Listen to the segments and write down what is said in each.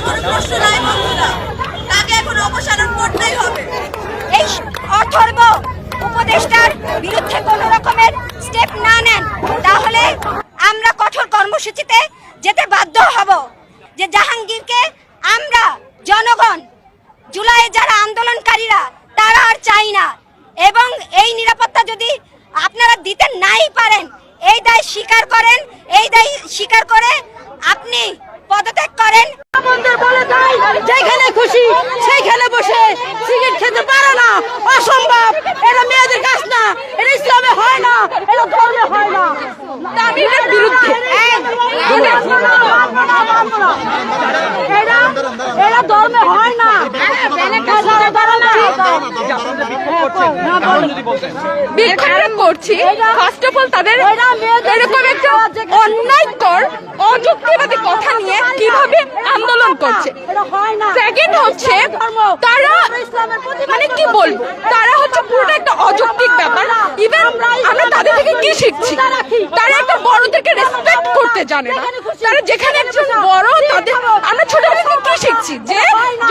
কোনো প্রশ্ন নাই বন্ধুরা, তাকে এখন অপসারণ করতেই হবে। এই অথর্ব উপদেষ্টার বিরুদ্ধে কোনো রকমের স্টেপ না নেন, তাহলে আমরা কঠোর কর্মসূচিতে যেতে বাধ্য হব। যে জাহাঙ্গীরকে আমরা জনগণ, জুলাইয়ে যারা আন্দোলনকারীরা তারা আর চাই না। এবং এই নিরাপত্তা যদি আপনারা দিতে নাই পারেন, এই দায় স্বীকার করেন, এই দায় স্বীকার করে আপনি পদত্যাগ করেন। যেখানে খুশি সেইখানে বসে সিগারেট খেতে পারে না, অসম্ভব। এটা মেয়েদের কাজ না, এটা ইসলামে হয় না, এটা ধর্মে হয় না। আমি এর বিরুদ্ধে। এটা ধর্মে হয় না। বিক্ষোভ করছি। ফার্স্ট অফ অল তাদের এরকম একটা অন্যায়কর অযুক্তিবাদী কথা নিয়ে কিভাবে আন্দোলন করছে। সেকেন্ড হচ্ছে তারা মানে কি বলবো, তারা হচ্ছে পুরোটা একটা অযৌক্তিক ব্যাপার। ইভেন আমরা তাদের থেকে কি শিখছি, তারা একটা বড়দেরকে রেসপেক্ট করতে জানে না। তারা যেখানে একজন বড়, তাদের আমরা ছোটবেলা থেকে কি শিখছি যে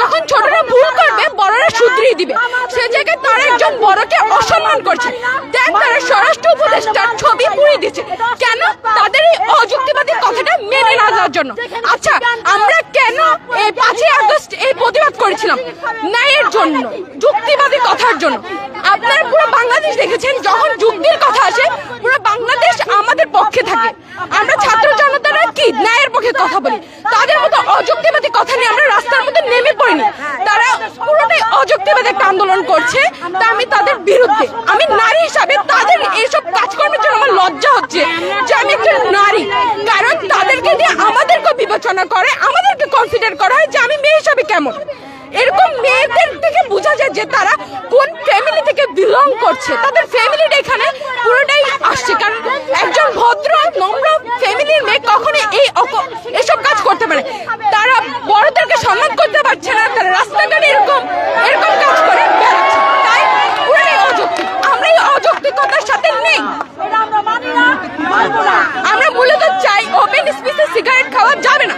যখন ছোটরা ভুল করবে বড়রা শুধরিয়ে দিবে, সে জায়গায় তারা একজন বড়কে অসম্মান করছে। দেখ তারা স্বরাষ্ট্র উপদেষ্টার ছবি পুড়িয়ে দিচ্ছে কেন? তাদের এই অযুক্তিবাদী কথাটা মেনে না যাওয়ার জন্য। আচ্ছা আমরা কেন এই 5ই আগস্ট এই প্রতিবাদ করেছিলাম? ন্যায়ের জন্য, যুক্তিবাদী কথার জন্য। আপনারা পুরো বাংলাদেশ দেখেছেন, যখন যুক্তির কথা আসে পুরো বাংলাদেশ আমাদের পক্ষে থাকে। আমরা ছাত্র জনতারা কি ন্যায়ের পক্ষে কথা বলি, তাদের মতো অযুক্তিবাদী কথা নিয়ে আমরা রাস্তার মধ্যে নেমে পড়িনি। তারা পুরোটাই অযুক্তিবাদী একটা আন্দোলন করছে, তা আমি তাদের বিরুদ্ধে। আমি নারী হিসাবে তাদের এইসব কাজকর্মের জন্য আমার লজ্জা হচ্ছে যে আমি একজন নারী, কারণ তাদেরকে দিয়ে আমাদেরকে বিবেচনা করে, আমাদেরকে কনসিডার করা হয় যে আমি মেয়ে হিসাবে কেমন। এরকম মেয়েদের থেকে বোঝা যায় যে তারা কোন ফ্যামিলি থেকে বিলং করছে। তাদের ফ্যামিলিটা এখানে পুরোটাই আসছে, কারণ একজন ভদ্র নম্র ফ্যামিলির মেয়ে কখনো এইসব কাজ করতে পারে। তারা বড়দেরকে সম্মান করতে পারছে না, তারা রাস্তাঘাটে এরকম কাজ করে বেড়াচ্ছে। তাই পুরোটাই অযৌক্তিক। আমরা এই অযৌক্তিকতার সাথে নেই। আমরা মূলত চাই ওপেন স্পেসে সিগারেট খাওয়া যাবে না,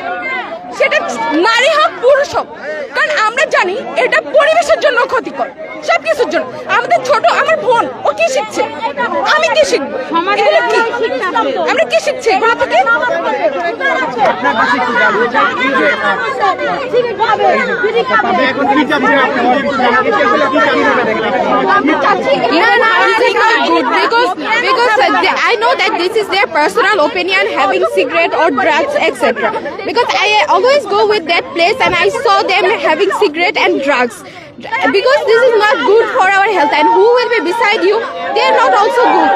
সেটা নারী হোক পুরুষ হোক। কারণ আমরা জানি এটা পরিবেশের জন্য ক্ষতিকর, সবকিছুর জন্য। আমাদের ছোট আমার বোন, ও কি শিখছে, আমি কি শিখবো? আমরা কি শিখছি এগুলো থেকে? I know that this is their personal opinion, having cigarette or drugs, etc. Because I always go with that place and I saw them having cigarette and drugs. Because this is not good for our health, and who will be beside you, they are not also good,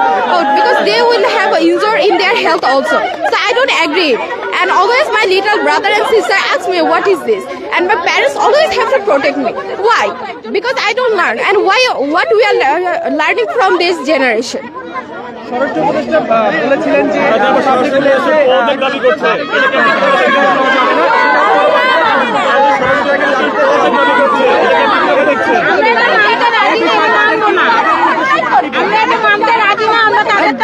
because they will have an injury in their health also. So I don't agree. And always my little brother and sister ask me what is this, and my parents always have to protect me. Why? Because I don't learn. And why? What we are learning from this generation. স্বরাষ্ট্র উপদেষ্টা বলেছিলেন যে দাবি করছে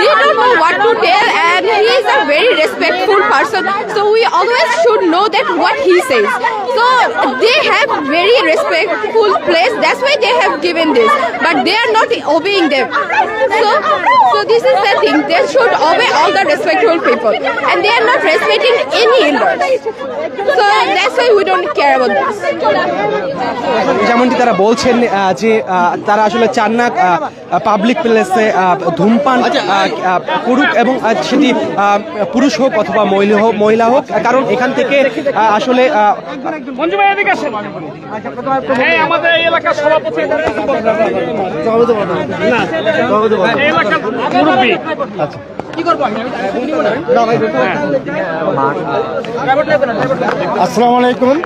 They don't know what to tell, and he is a very respectful person, so we always should know that what he says. So they have very respectful place, that's why they have given this, but they are not obeying them. So this is the thing, they should obey all the respectful people, and they are not respecting any elders. So that's why we don't care about this. যেমনটি তারা বলছেন যে তারা আসলে চান না public প্লেসে ধূমপান করুক, এবং সেটি পুরুষ হোক অথবা মহিলা হোক, কারণ এখান থেকে আসলে আমাদের এই এলাকার সভাপতি আসসালামু আলাইকুম।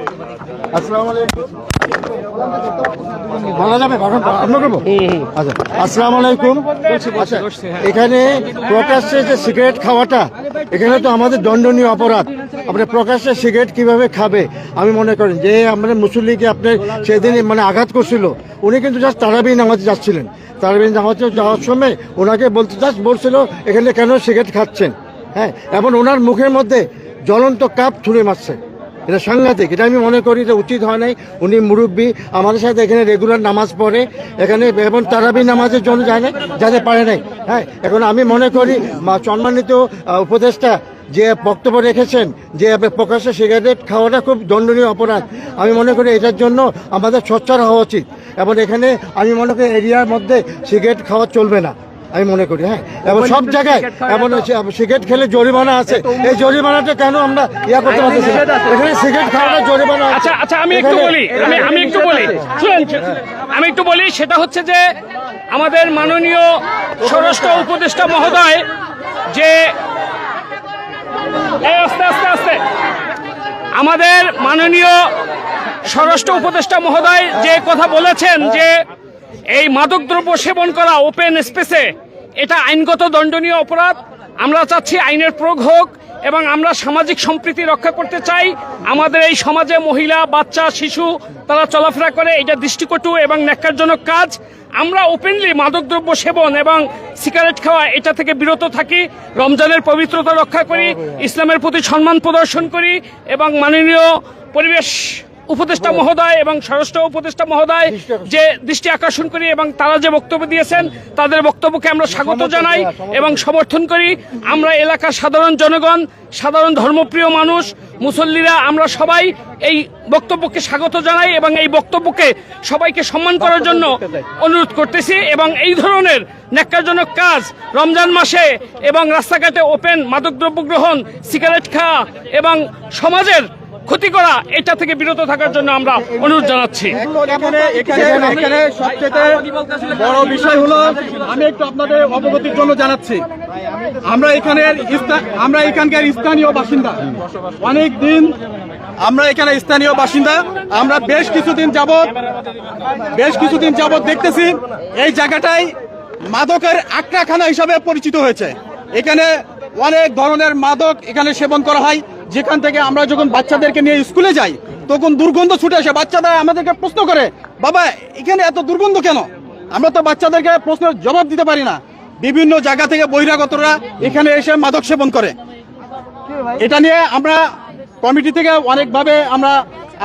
আসসালামু আলাইকুম। বলা যাবে? আচ্ছা, আসসালামু আলাইকুম। এখানে প্রকাশ্যে যে সিগারেট খাওয়াটা, এখানে তো আমাদের দণ্ডনীয় অপরাধ। আপনি প্রকাশ্যে সিগারেট কিভাবে খাবে? আমি মনে করেন যে আমাদের মুসল্লিকে আপনার সেদিন মানে আঘাত করছিল, উনি কিন্তু জাস্ট তারাবির নামাজে যাচ্ছিলেন। তারাবির নামাজে যাওয়ার সময় ওনাকে বলছিল এখানে কেন সিগারেট খাচ্ছেন, হ্যাঁ, এবং ওনার মুখের মধ্যে জ্বলন্ত কাপ ছুঁড়ে মারছে। এটা সাংঘাতিক। এটা আমি মনে করি যে উচিত হয় নাই। উনি মুরব্বী, আমাদের সাথে এখানে রেগুলার নামাজ পড়ে এখানে, এবং তারাবি নামাজের জন্য যায় না, যাতে পারে নাই। হ্যাঁ, এখন আমি মনে করি সম্মানিত উপদেষ্টা যে বক্তব্য রেখেছেন যে প্রকাশ্যে সিগারেট খাওয়াটা খুব দণ্ডনীয় অপরাধ, আমি মনে করি এটার জন্য আমাদের সোচ্চার হওয়া উচিত। এবং এখানে আমি মনে করি এরিয়ার মধ্যে সিগারেট খাওয়া চলবে না, আমি মনে করি। হ্যাঁ, এবং সব জায়গায় এমন সিগারেট খেলে জরিমানা আছে, এই জরিমানাটা কেন আমরা করতে পারতেছি? এখানে সিগারেট খাওয়াটা জরিমানা। আচ্ছা আমি একটু বলি, সেটা হচ্ছে যে আমাদের মাননীয় স্বরাষ্ট্র উপদেষ্টা মহোদয় যে আস্তে আমাদের মাননীয় স্বরাষ্ট্র উপদেষ্টা মহোদয় যে কথা বলেছেন যে এই মাদকদ্রব্য সেবন করা ওপেন স্পেসে এটা আইনগত দণ্ডনীয় অপরাধ। আমরা চাচ্ছি আইনের প্রয়োগ হোক এবং আমরা সামাজিক সম্প্রীতি রক্ষা করতে চাই। আমাদের এই সমাজে মহিলা, বাচ্চা, শিশু তারা চলাফেরা করে, এটা দৃষ্টিকটু এবং ন্যাক্কারজনক কাজ। আমরা ওপেনলি মাদকদ্রব্য সেবন এবং সিগারেট খাওয়া এটা থেকে বিরত থাকি, রমজানের পবিত্রতা রক্ষা করি, ইসলামের প্রতি সম্মান প্রদর্শন করি এবং মাননীয় পরিবেশ উপদেষ্টা মহোদয় এবং স্বরাষ্ট্র উপদেষ্টা মহোদয় যে দৃষ্টি আকর্ষণ করি এবং তারা যে বক্তব্য দিয়েছেন তাদের বক্তব্যকে আমরা স্বাগত জানাই এবং সমর্থন করি। আমরা এলাকার সাধারণ জনগণ, সাধারণ ধর্মপ্রিয় মানুষ, মুসল্লিরা আমরা সবাই এই বক্তব্যকে স্বাগত জানাই এবং এই বক্তব্যকে সবাইকে সম্মান করার জন্য অনুরোধ করতেছি। এবং এই ধরনের ন্যাক্কারজনক কাজ রমজান মাসে এবং রাস্তাঘাটে ওপেন মাদকদ্রব্য গ্রহণ, সিগারেট খাওয়া এবং সমাজের ক্ষতি করা এটা থেকে বিরত থাকার জন্য আমরা অনুরোধ জানাচ্ছি। এখানে সবচেয়ে বড় বিষয় হলো, আমি একটু আপনাদের অবগতির জন্য জানাচ্ছি, আমরা এখানকার স্থানীয় বাসিন্দা, অনেক দিন আমরা এখানে স্থানীয় বাসিন্দা। আমরা বেশ কিছুদিন যাবত দেখতেছি এই জায়গাটাই মাদকের আখড়াখানা হিসাবে পরিচিত হয়েছে। এখানে অনেক ধরনের মাদক এখানে সেবন করা হয়, যেখান থেকে আমরা যখন বাচ্চাদেরকে নিয়ে স্কুলে যাই তখন দুর্গন্ধ ছুটে আসে। বাচ্চারা আমাদেরকে প্রশ্ন করে, বাবা এখানে এত দুর্গন্ধ কেন? আমরা তো বাচ্চাদেরকে প্রশ্নের জবাব দিতে পারি না। বিভিন্ন জায়গা থেকে বহিরাগতরা এখানে এসে মাদক সেবন করে। এটা নিয়ে আমরা কমিটি থেকে অনেকভাবে আমরা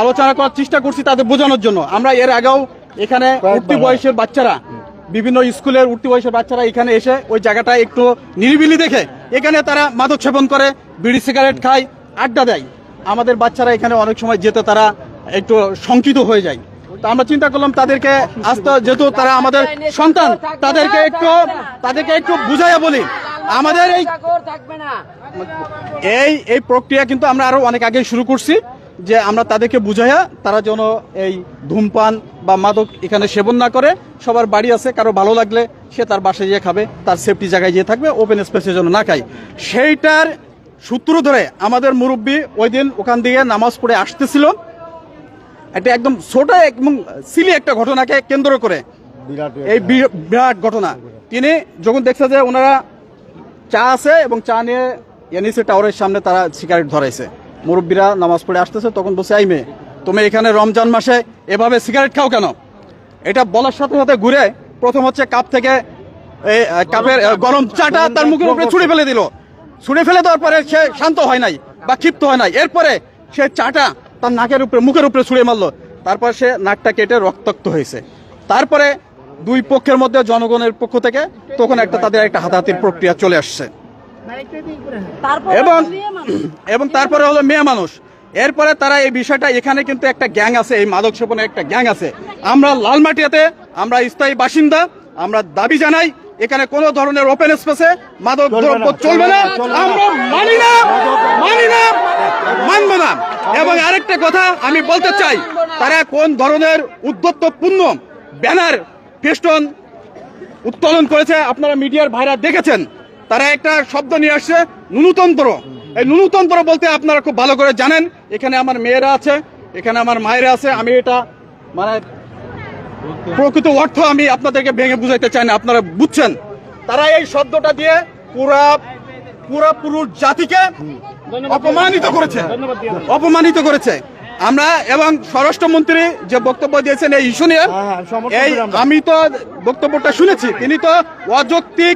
আলোচনা করার চেষ্টা করছি তাদের বোঝানোর জন্য। আমরা এর আগেও এখানে উঠতি বয়সের বাচ্চারা, বিভিন্ন স্কুলের উঠতি বয়সের বাচ্চারা এখানে এসে ওই জায়গাটা একটু নিরিবিলি দেখে এখানে তারা মাদক সেবন করে, বিড়ি সিগারেট খায়, আড্ডা দেয়। আমাদের বাচ্চারা এখানে অনেক সময় যেতে তারা একটু শঙ্কিত হয়ে যায়। তো আমরা চিন্তা করলাম তাদেরকে আস্তে, যেহেতু তারা আমাদের সন্তান, তাদেরকে একটু বুঝাইয়া বলি। আমাদের এই প্রক্রিয়া কিন্তু আমরা আরো অনেক আগে শুরু করছি, যে আমরা তাদেরকে বুঝাইয়া তারা যেন এই ধূমপান বা মাদক এখানে সেবন না করে। সবার বাড়ি আছে, কারো ভালো লাগলে সে তার বাসায় গিয়ে খাবে, তার সেফটি জায়গায় গিয়ে থাকবে, ওপেন স্পেসের জন্য না খায়। সেইটার সূত্র ধরে আমাদের মুরব্বী ওই দিন ওখান দিয়ে নামাজ পড়ে আসতেছিল। এটা একদম ছোট এবং সিলি একটা ঘটনাকে কেন্দ্র করে, এই বিরাট ঘটনা। তিনি যখন দেখছে যে ওনারা চা আছে এবং চা নিয়ে এনএসি টাওয়ারের সামনে তারা সিগারেট ধরাইছে, মুরব্বীরা নামাজ পড়ে আসতেছে, তখন বলছে, এই মেয়ে তুমি এখানে রমজান মাসে এভাবে সিগারেট খাও কেন? এটা বলার সাথে সাথে ঘুরে প্রথম হচ্ছে কাপ থেকে কাপের গরম চাটা তার মুখের উপরে ছুঁড়ে ফেলে দিল। ছুঁড়ে ফেলে দেওয়ার পরে সে শান্ত হয় নাই বা ক্ষিপ্ত হয় নাই, এরপরে সে চাটা তার নাকের উপরে, মুখের উপরে ছুঁড়ে মারলো। তারপর সে নাকটা কেটে রক্তাক্ত হয়েছে। তারপরে দুই পক্ষের মধ্যে জনগণের পক্ষ থেকে তখন তাদের একটা হাতাহাতির প্রক্রিয়া চলে আসছে। এবং তারপরে হলো মেয়ে মানুষ। এরপরে তারা এই বিষয়টা, এখানে কিন্তু একটা গ্যাং আছে, এই মাদক সেবনের একটা গ্যাং আছে। আমরা লালমাটিয়াতে আমরা স্থায়ী বাসিন্দা, আমরা দাবি জানাই এখানে কোন ধরনের ওপেন স্পেসে মাদক দ্রব্য চলবে না। আমরা মানব না। এবং আরেকটা কথা আমি বলতে চাই, তারা কোন ধরনের উদ্ধত্তপূর্ণ ব্যানার, ফেস্টন উত্তোলন করেছে আপনারা মিডিয়ার ভাইরা দেখেছেন। তারা একটা শব্দ নিয়ে আসছে, নুনুতন্ত্র। এই নুনুতন্ত্র বলতে আপনারা খুব ভালো করে জানেন। এখানে আমার মেয়েরা আছে, এখানে আমার মায়েরা আছে। আমি এটা মানে প্রকৃত অর্থ আমি আপনাদেরকে ভেঙে বুঝাইতে চাই না, আপনারা বুঝছেন। তারা এই শব্দটা দিয়ে পুরা পুরুষ জাতিকে অপমানিত করেছে। আমরা এবং স্বরাষ্ট্রমন্ত্রী যে বক্তব্য দিয়েছেন এই ইস্যু নিয়ে, আমি তো বক্তব্যটা শুনেছি, তিনি তো অযৌক্তিক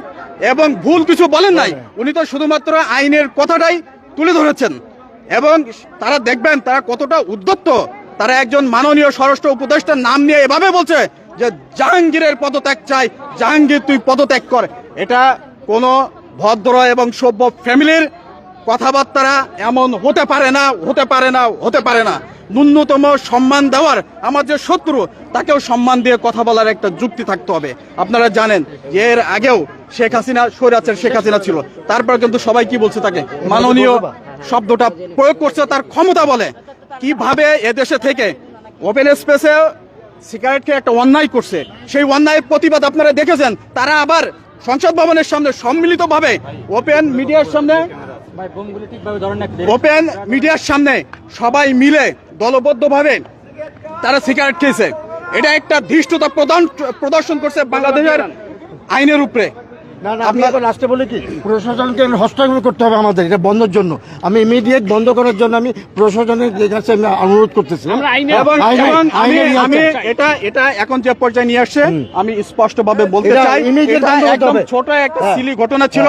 এবং ভুল কিছু বলেন নাই। উনি তো শুধুমাত্র আইনের কথাটাই তুলে ধরেছেন। এবং তারা দেখবেন তারা কতটা উদ্যত্ত। তারা একজন মাননীয় স্বরাষ্ট্র উপদেষ্টার নাম নিয়ে এভাবে বলছে যে জাহাঙ্গীরের পদত্যাগ চাই, জাহাঙ্গীর তুই পদত্যাগ কর। এটা কোনো ভদ্র এবং সভ্য ফ্যামিলির কথাবার্তা এমন হতে পারে না, হতে পারে না, হতে পারে না। ন্যূনতম সম্মান দেওয়ার, আমার যে শত্রু তাকেও সম্মান দিয়ে কথা বলার একটা যুক্তি থাকতে হবে। আপনারা জানেন যে এর আগেও শেখ হাসিনা, স্বৈরাচার শেখ হাসিনা ছিল, তারপর কিন্তু সবাই কি বলছে তাকে মাননীয় শব্দটা প্রয়োগ করছে তার ক্ষমতা বলে। কিভাবে এদেশে থেকে ওপেন স্পেসে সিগারেট খেয়ে একটা অন্যায় করছে, সেই অন্যায়ের প্রতিবাদ আপনারা দেখেছেন। তারা আবার সংসদ ভবনের সামনে সম্মিলিতভাবে ওপেন মিডিয়ার সামনে সবাই মিলে দলবদ্ধভাবে তারা সিগারেট খেয়েছে। এটা একটা ধৃষ্টতা প্রদর্শন করছে বাংলাদেশের আইনের উপরে। না না, আমি এখন লাস্টে বলি কি, প্রশাসনকে হস্তক্ষেপ করতে হবে আমাদের এটা বন্ধের জন্য। আমি ইমিডিয়েট বন্ধ করার জন্য আমি প্রশাসনের কাছে আমি অনুরোধ করতেছি। এবং আমি এটা এখন যে পর্যায়ে নিয়ে আসছে আমি স্পষ্ট ভাবে বলতে চাই, এটা একদম ছোট একটা সিলি ঘটনা ছিল।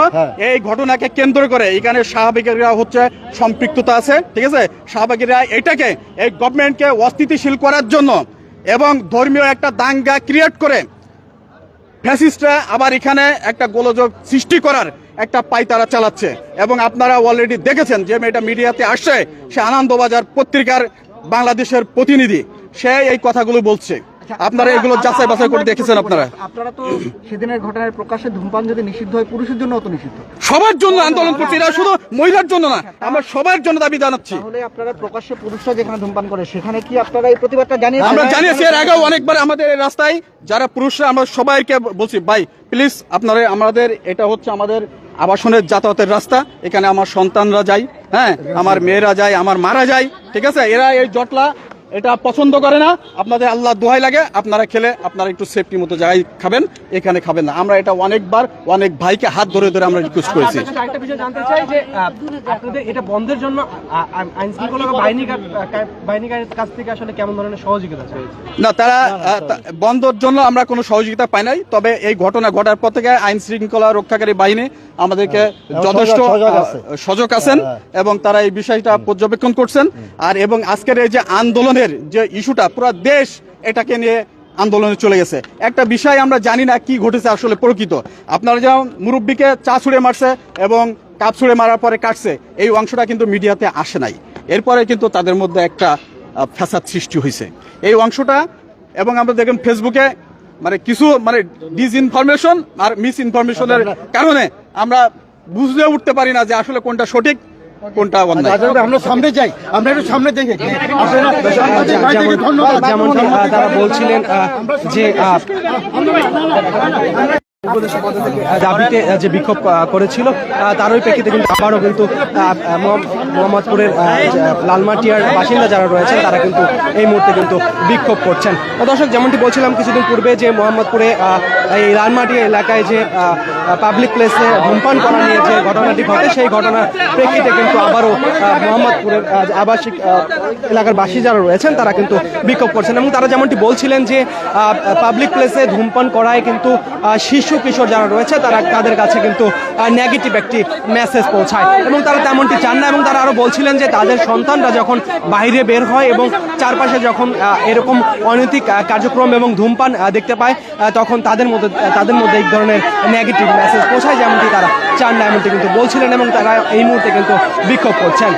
এই ঘটনাকে কেন্দ্র করে এখানে শাহবাগীরা হচ্ছে সম্পৃক্ততা আছে, ঠিক আছে। শাহবাগীরা এটাকে এই গভর্নমেন্টকে অস্থিতিশীল করার জন্য এবং ধর্মীয় একটা দাঙ্গা ক্রিয়েট করে ফ্যাসিস্টরা আবার এখানে একটা গোলযোগ সৃষ্টি করার একটা পায়তারা চালাচ্ছে। এবং আপনারা অলরেডি দেখেছেন যে মেয়েটা মিডিয়াতে আসছে, সে আনন্দবাজার পত্রিকার বাংলাদেশের প্রতিনিধি, সে এই কথাগুলো বলছে। আপনারা এগুলো যাচাই বাছাই করে দেখেছেন। আপনারা তো সেদিনের ঘটনায় প্রকাশ্যে ধূমপান যদি নিষিদ্ধ হয়, পুরুষের জন্য অত নিষিদ্ধ, সবার জন্য আন্দোলন করছি, এটা শুধু মহিলার জন্য না, আমরা সবার জন্য দাবি জানাচ্ছি। তাহলে আপনারা প্রকাশ্যে পুরুষরা যেখানে ধূমপান করে সেখানে কি আপনারা এই প্রতিবাদটা জানিয়েছেন? আমরা জানিয়েছি এর আগেও অনেকবার। আমাদের এই রাস্তায় যারা পুরুষরা, আমরা সবাইকে বলছি ভাই প্লিজ আপনারা, আমাদের এটা হচ্ছে আমাদের আবাসনের যাতায়াতের রাস্তা, এখানে আমার সন্তানরা যায়, হ্যাঁ আমার মেয়েরা যায়, আমার মারা যায়, ঠিক আছে। এরা এই জটলা এটা পছন্দ করে না। আপনাদের আল্লাহ দোহাই লাগে, আপনারা খেলে আপনারা একটু সেফটি মতো জায়গায় খাবেন, এখানে খাবেন না। আমরা এটা অনেকবার অনেক ভাইকে হাত ধরে ধরে আমরা রিকোয়েস্ট করেছি। একটা বিষয় জানতে চাই যে আপনাদের এটা বন্ধের জন্য আইন শৃঙ্খলা বাহিনীর কাছ থেকে আসলে কেমন ধরনের সহযোগিতা চাইছে? না, তারা বন্ধের জন্য আমরা কোনো সহযোগিতা পাই নাই। তবে এই ঘটনা ঘটার পর থেকে আইন শৃঙ্খলা রক্ষাকারী বাহিনী আমাদেরকে যথেষ্ট সজাগ আছেন এবং তারা এই বিষয়টা পর্যবেক্ষণ করছেন। আর এবং আজকের এই যে আন্দোলনের যে ইস্যুটা, পুরো দেশ এটাকে নিয়ে আন্দোলনে চলে গেছে। একটা বিষয় আমরা জানি না কি ঘটেছে আসলে প্রকৃত। আপনারা যেমন মুরব্বীকে চা ছুঁড়ে মারছে এবং কাপ ছুঁড়ে মারার পরে কাটছে, এই অংশটা কিন্তু মিডিয়াতে আসে নাই। এরপরে কিন্তু তাদের মধ্যে একটা ফ্যাসাদ সৃষ্টি হয়েছে এই অংশটা। এবং আমরা দেখেন ফেসবুকে মানে কিছু মানে ডিসইনফরমেশন আর মিস ইনফরমেশনের কারণে আমরা বুঝতে উঠতে পারি না যে আসলে কোনটা সঠিক কোনটা অন্যায়। আমরা সামনে যাই, আমরা একটু সামনে দেখি। যেমন তারা বলছিলেন যে দাবিতে যে বিক্ষোভ করেছিল তারই প্রেক্ষিতে কিন্তু আবারও কিন্তু মোহাম্মদপুরের লালমাটিয়ার বাসিন্দা যারা রয়েছেন তারা কিন্তু এই মুহূর্তে কিন্তু বিক্ষোভ করছেন। দর্শক, যেমনটি বলছিলাম কিছুদিন পূর্বে যে মোহাম্মদপুরে এই লালমাটিয়া এলাকায় যে পাবলিক প্লেসে ধূমপান করা নিয়ে যে ঘটনাটি ঘটে, সেই ঘটনার প্রেক্ষিতে কিন্তু আবারও মোহাম্মদপুরের আবাসিক এলাকার বাসী যারা রয়েছেন তারা কিন্তু বিক্ষোভ করছেন। এবং তারা যেমনটি বলছিলেন যে পাবলিক প্লেসে ধূমপান করায় কিন্তু শিশু কিশোর যারা রয়েছে তাদের কাছে কিন্তু নেগেটিভ একটি মেসেজ পৌঁছায় এবং তারা তেমনটি চান না। এবং তারা আরো বলছিলেন যে তাদের সন্তানরা যখন বাইরে বের হয় এবং চারপাশে যখন এরকম অনৈতিক কার্যক্রম এবং ধূমপান দেখতে পায়, তখন তাদের মধ্যে এই ধরনের নেগেটিভ মেসেজ পৌঁছায়, যেমনটি তারা চান না এমনটি কিন্তু বলছিলেন। এবং তারা এই মুহূর্তে কিন্তু বিক্ষোভ করছেন।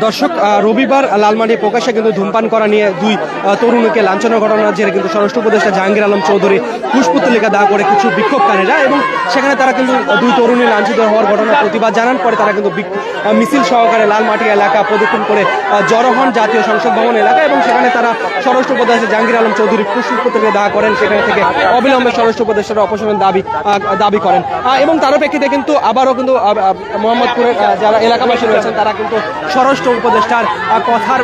দর্শক, রবিবার লালমাটিয়া প্রকাশ্যে কিন্তু ধূমপান করা নিয়ে দুই তরুণীকে লাঞ্ছনার ঘটনার জেরে কিন্তু স্বরাষ্ট্র উপদেষ্টা জাহাঙ্গীর আলম চৌধুরী পুষ্পতলিকা দাহ করে কিছু বিক্ষোভকারীরা, এবং সেখানে তারা কিন্তু দুই তরুণী লাঞ্ছিত হওয়ার ঘটনার প্রতিবাদ জানান। পরে তারা কিন্তু মিছিল সহকারে লালমাটিয়া এলাকা প্রদক্ষিণ করে জড়ো হন জাতীয় সংসদ ভবন এলাকা, এবং সেখানে তারা স্বরাষ্ট্র উপদেষ্টা জাহাঙ্গীর আলম চৌধুরী পুষ্পতলিকা দাহ করেন। সেখানে থেকে অবিলম্বে স্বরাষ্ট্র উপদেষ্টার অপসারণ দাবি করেন। এবং তার প্রেক্ষিতে কিন্তু আবারও কিন্তু মোহাম্মদপুরের যারা এলাকাবাসী রয়েছেন তারা কিন্তু স্বরাষ্ট্র উপদেষ্টার কথার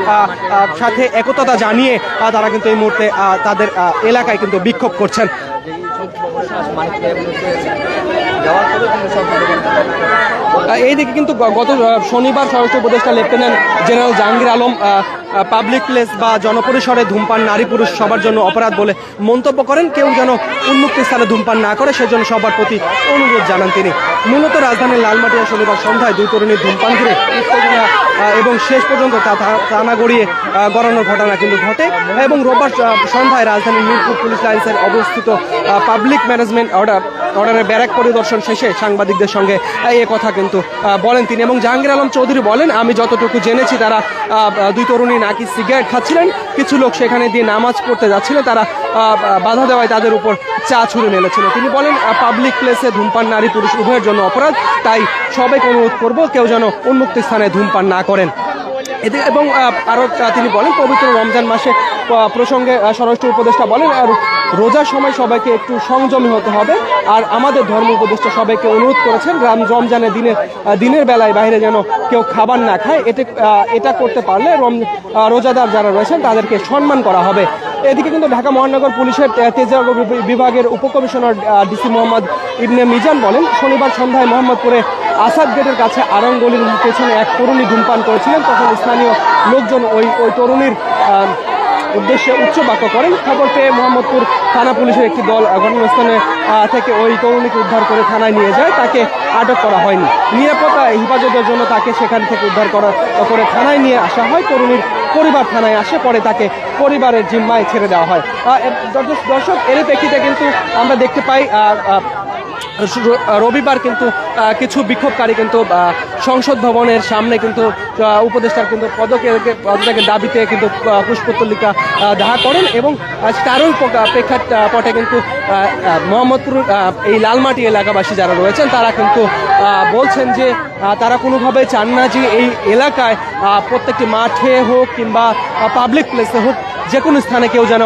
সাথে একতা জানিয়ে তারা কিন্তু এই মুহূর্তে তাদের এলাকায় কিন্তু বিক্ষোভ করছেন। এইদিকে কিন্তু গত শনিবার স্বরাষ্ট্র উপদেষ্টা lieutenant general Jahangir Alam public place বা জনপরিসরে ধূমপান নারী পুরুষ সবার জন্য অপরাধ বলে মন্তব্য করেন। কেউ যেন উন্মুক্ত স্থানে ধূমপান না করে সেজন্য সবার প্রতি অনুরোধ জানান তিনি। মূলত রাজধানীর লালমাটিয়া শনিবার সন্ধ্যায় দুই তরুণীর ধূমপান ঘিরে উত্তেজনা এবং শেষ পর্যন্ত টানা গড়িয়ে গড়ানোর ঘটনা কিন্তু ঘটে এবং রোববার সন্ধ্যায় রাজধানীর মিরপুর পুলিশ লাইন্সের অবস্থিত পাবলিক ম্যানেজমেন্ট অর্ডারের ব্যারাক পরিদর্শন শেষে সাংবাদিকদের সঙ্গে এ কথা কিন্তু বলেন তিনি। এবং জাহাঙ্গীর আলম চৌধুরী বলেন, আমি যতটুকু জেনেছি তারা দুই তরুণী নাকি সিগারেট খাচ্ছিলেন, কিছু লোক সেখানে দিয়ে নামাজ পড়তে যাচ্ছিল, তারা বাধা দেওয়ায় তাদের উপর চা ছুঁড়ে মেরেছিল। তিনি বলেন, পাবলিক প্লেসে ধূমপান নারী পুরুষ উভয়ের জন্য অপরাধ, তাই সবাইকে অনুরোধ করব কেউ যেন উন্মুক্ত স্থানে ধূমপান না করেন। এবং আরও তিনি বলেন, পবিত্র রমজান মাসে প্রসঙ্গে স্বরাষ্ট্র উপদেষ্টা বলেন, আর রোজার সময় সবাইকে একটু সংযমী হতে হবে। আর আমাদের ধর্ম উপদেষ্টা সবাইকে অনুরোধ করেছেন রমজানের দিনের বেলায় বাইরে যেন কেউ খাবার না খায়। এটা করতে পারলে রোজাদার যারা রয়েছেন তাদেরকে সম্মান করা হবে। এদিকে কিন্তু ঢাকা মহানগর পুলিশের তেজগাঁও বিভাগের উপকমিশনার ডিসি মোহাম্মদ ইবনে মিজান বলেন, শনিবার সন্ধ্যায় মোহাম্মদপুরে আসাদ গেটের কাছে আরঙ্গলির পেছনে এক তরুণী ধূমপান করেছিলেন। তখন স্থানীয় লোকজন ওই তরুণীর উদ্দেশ্যে উচ্চ বাক্য করেন। খবর পেয়ে মোহাম্মদপুর থানা পুলিশের একটি দল ঘটনাস্থলে থেকে ওই তরুণীকে উদ্ধার করে থানায় নিয়ে যায়। তাকে আটক করা হয়নি। নিরাপত্তা হেফাজতের জন্য তাকে সেখান থেকে উদ্ধার করে থানায় নিয়ে আসা হয়। তরুণীর পরিবার থানায় আসে, পরে তাকে পরিবারের জিম্মায় ছেড়ে দেওয়া হয়। দর্শক, এর প্রেক্ষিতে কিন্তু আমরা দেখতে পাই রবিবার কিন্তু কিছু বিক্ষোভকারী কিন্তু সংসদ ভবনের সামনে কিন্তু উপদেষ্টার কিন্তু পদত্যাগের দাবিতে কিন্তু পুষ্পতলিকা দাহ করেন এবং তারই প্রেক্ষাপটে কিন্তু মোহাম্মদপুর এই লালমাটি এলাকাবাসী যারা রয়েছেন তারা কিন্তু বলছেন যে তারা কোনোভাবে চান না যে এই এলাকায় প্রত্যেকটি মাঠে হোক কিংবা পাবলিক প্লেসে হোক যে কোনো স্থানে কেউ যেন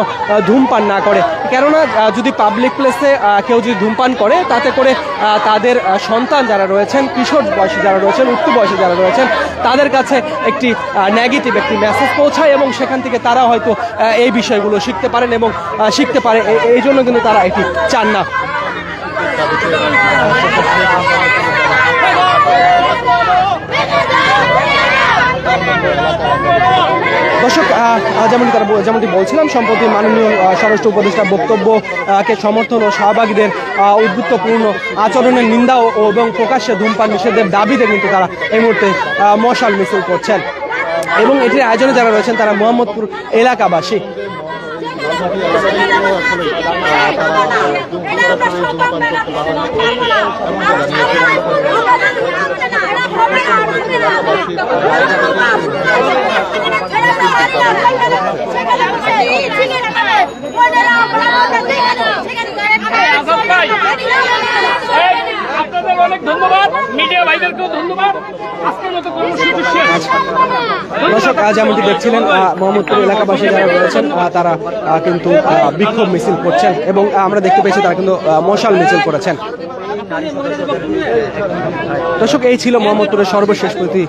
ধূমপান না করে। কেননা যদি পাবলিক প্লেসে কেউ যদি ধূমপান করে তাতে করে তাদের সন্তান যারা রয়েছেন, কিশোর বয়সী যারা রয়েছেন, উচ্চ বয়সী যারা রয়েছেন তাদের কাছে একটি নেগেটিভ একটি মেসেজ পৌঁছায় এবং সেখান থেকে তারা হয়তো এই বিষয়গুলো শিখতে পারেন এবং শিখতে পারে। এই জন্য কিন্তু তারা এটি চান না। দর্শক, যেমনটি বলছিলাম, সম্প্রতি মাননীয় স্বরাষ্ট্র উপদেষ্টা বক্তব্যকে সমর্থন ও সহভাগীদের উদ্বুদ্ধপূর্ণ আচরণের নিন্দা এবং প্রকাশ্যে ধূমপান নিষেধের দাবিতে কিন্তু তারা এই মুহূর্তে মশাল মিছিল করছেন এবং এটির আয়োজনে যারা রয়েছেন তারা মোহাম্মদপুর এলাকাবাসী। আপনাদের অনেক ধন্যবাদ, মিডিয়া ভাইদেরকেও ধন্যবাদ। আজকের মতো কর্মসূচি শেষ। দর্শক, যেমনটি দেখছিলেন মোহাম্মদপুর এলাকাবাসী যারা রয়েছেন তারা কিন্তু বিক্ষোভ মিছিল করছেন এবং আমরা দেখতে পেয়েছি তারা কিন্তু মশাল মিছিল করেছেন। দর্শক, এই ছিল মোহাম্মদপুরের সর্বশেষ প্রতি।